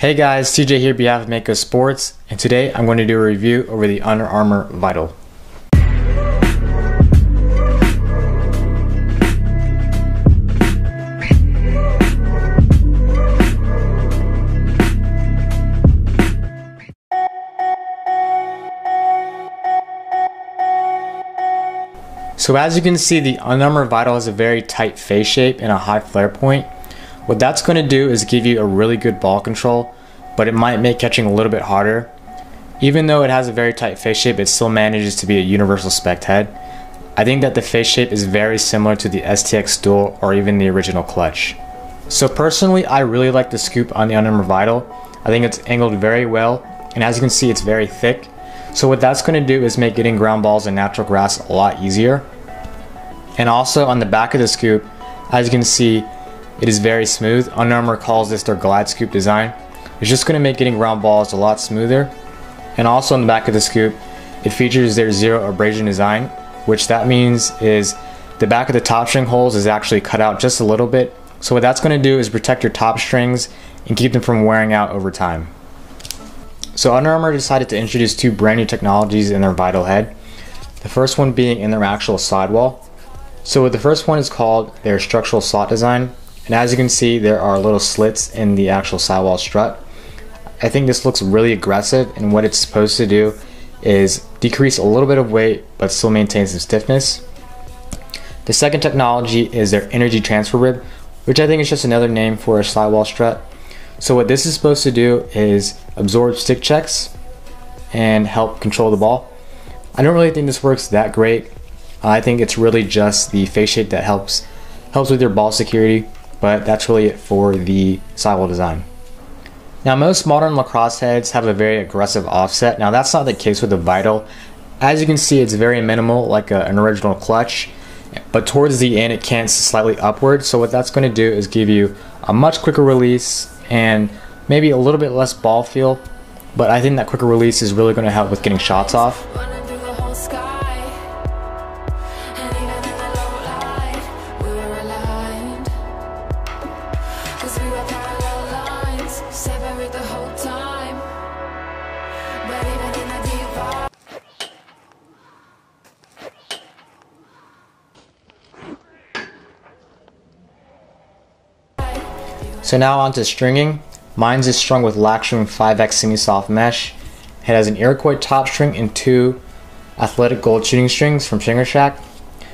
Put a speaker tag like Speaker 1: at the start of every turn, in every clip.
Speaker 1: Hey guys, TJ here on behalf of Mako Sports, and today I'm going to do a review over the Under Armour Vital. So as you can see, the Under Armour Vital has a very tight face shape and a high flare point. What that's going to do is give you a really good ball control, but it might make catching a little bit harder. Even though it has a very tight face shape, it still manages to be a universal spec head. I think that the face shape is very similar to the STX Dual or even the original clutch. So personally, I really like the scoop on the Under Armour Vital. I think it's angled very well, and as you can see, it's very thick. So what that's going to do is make getting ground balls in natural grass a lot easier. And also on the back of the scoop, as you can see, it is very smooth. Under Armour calls this their glide scoop design. It's just going to make getting ground balls a lot smoother. And also on the back of the scoop, it features their zero abrasion design, which that means is the back of the top string holes is actually cut out just a little bit. So what that's going to do is protect your top strings and keep them from wearing out over time. So Under Armour decided to introduce two brand new technologies in their Vital head. The first one being in their actual sidewall. So the first one is called their structural slot design. And as you can see, there are little slits in the actual sidewall strut. I think this looks really aggressive, and what it's supposed to do is decrease a little bit of weight but still maintain some stiffness. The second technology is their energy transfer rib, which I think is just another name for a sidewall strut. So what this is supposed to do is absorb stick checks and help control the ball. I don't really think this works that great. I think it's really just the face shape that helps with your ball security. But that's really it for the sidewall design. Now most modern lacrosse heads have a very aggressive offset. Now that's not the case with the Vital. As you can see, it's very minimal, like an original clutch, but towards the end it cants slightly upward. So what that's going to do is give you a much quicker release and maybe a little bit less ball feel, but I think that quicker release is really going to help with getting shots off. So now on to stringing. Mine's is strung with Laxroom 5X semi-soft mesh. It has an Iroquois top string and two athletic gold shooting strings from Finger Shack.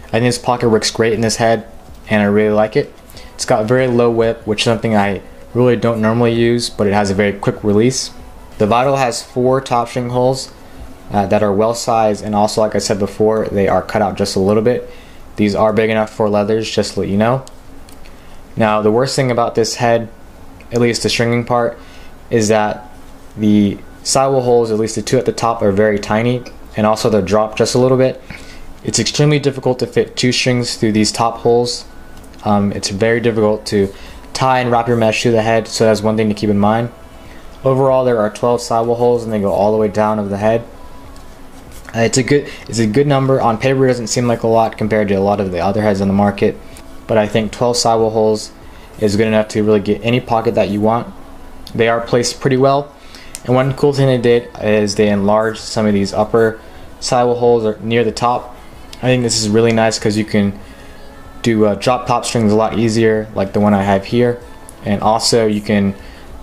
Speaker 1: I think this pocket works great in this head and I really like it. It's got very low whip, which is something I really don't normally use, but it has a very quick release. The Vital has 4 top string holes that are well sized, and also, like I said before, they are cut out just a little bit. These are big enough for leathers, just to let you know. Now the worst thing about this head, at least the stringing part, is that the sidewall holes, at least the 2 at the top, are very tiny, and also they're dropped just a little bit. It's extremely difficult to fit 2 strings through these top holes. It's very difficult to tie and wrap your mesh to the head, so that's one thing to keep in mind. Overall, there are 12 sidewall holes and they go all the way down of the head. It's a good number. On paper it doesn't seem like a lot compared to a lot of the other heads on the market, but I think 12 sidewall holes is good enough to really get any pocket that you want. They are placed pretty well, and one cool thing they did is they enlarged some of these upper sidewall holes near the top. I think this is really nice because you can do drop top strings a lot easier, like the one I have here, and also you can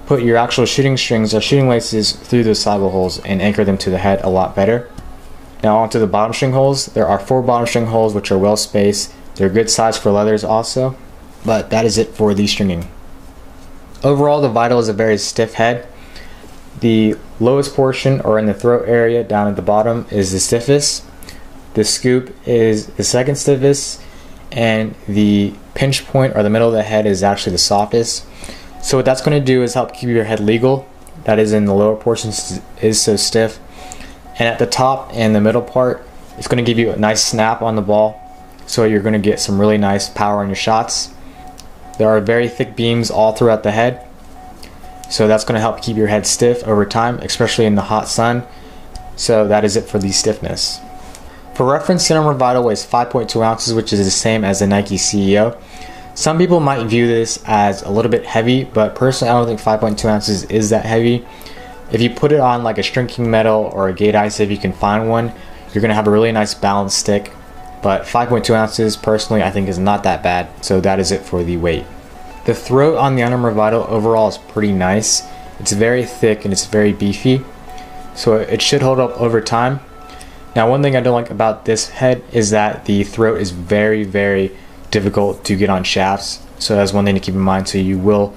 Speaker 1: put your actual shooting strings or shooting laces through those sidewall holes and anchor them to the head a lot better. Now onto the bottom string holes. There are 4 bottom string holes which are well spaced. They're good size for leathers also, but that is it for the stringing. Overall, the Vital is a very stiff head. The lowest portion, or in the throat area down at the bottom, is the stiffest. The scoop is the second stiffest, and the pinch point, or the middle of the head, is actually the softest. So what that's going to do is help keep your head legal. That is, in the lower portion is so stiff, and at the top and the middle part, it's going to give you a nice snap on the ball. So you're going to get some really nice power on your shots. There are very thick beams all throughout the head, so that's going to help keep your head stiff over time, especially in the hot sun. So that is it for the stiffness. For reference, the Armour Vital weighs 5.2 ounces, which is the same as the Nike CEO. Some people might view this as a little bit heavy, but personally I don't think 5.2 ounces is that heavy. If you put it on like a shrinking metal or a gate ice, if you can find one, you're going to have a really nice balanced stick. But 5.2 ounces personally I think is not that bad, so that is it for the weight. The throat on the Armour Vital overall is pretty nice. It's very thick and it's very beefy, so it should hold up over time. Now one thing I don't like about this head is that the throat is very difficult to get on shafts, so that's one thing to keep in mind. So you will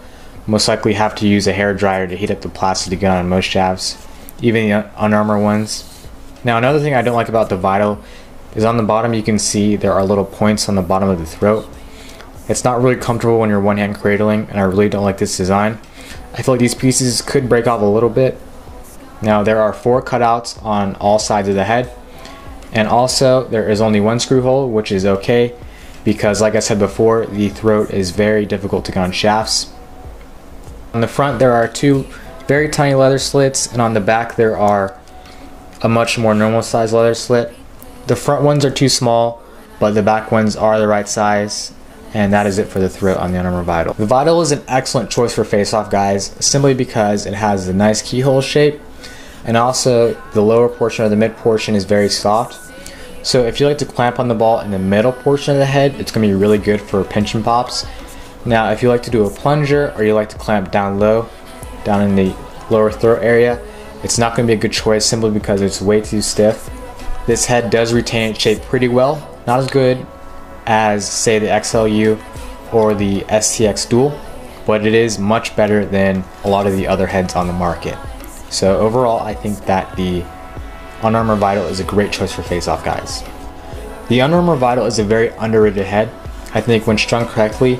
Speaker 1: most likely have to use a hair dryer to heat up the plastic to get on most shafts, even the Under Armour ones. Now another thing I don't like about the Vital is on the bottom you can see there are little points on the bottom of the throat. It's not really comfortable when you're one hand cradling, and I really don't like this design. I feel like these pieces could break off a little bit. Now there are 4 cutouts on all sides of the head, and also there is only 1 screw hole, which is okay because like I said before, the throat is very difficult to get on shafts. On the front there are 2 very tiny leather slits, and on the back there are a much more normal size leather slit. The front ones are too small, but the back ones are the right size, and that is it for the throat on the Armour Vital. The Vital is an excellent choice for face-off guys, simply because it has a nice keyhole shape, and also the lower portion or the mid portion is very soft. So if you like to clamp on the ball in the middle portion of the head, it's going to be really good for pinch and pops. Now if you like to do a plunger, or you like to clamp down low, down in the lower throat area, it's not going to be a good choice simply because it's way too stiff. This head does retain its shape pretty well, not as good as say the XLU or the STX Dual, but it is much better than a lot of the other heads on the market. So overall I think that the Under Armour Vital is a great choice for face-off guys. The Under Armour Vital is a very underrated head. I think when strung correctly,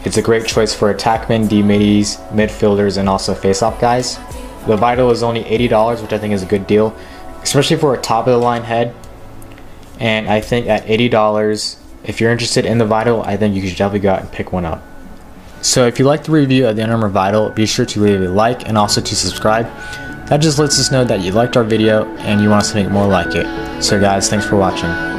Speaker 1: it's a great choice for attackmen, D-middies, midfielders, and also face-off guys. The Vital is only $80, which I think is a good deal, especially for a top-of-the-line head. And I think at $80, if you're interested in the Vital, I think you should definitely go out and pick one up. So if you like the review of the Under Armour Vital, be sure to leave a like and also to subscribe. That just lets us know that you liked our video and you want us to make more like it. So guys, thanks for watching.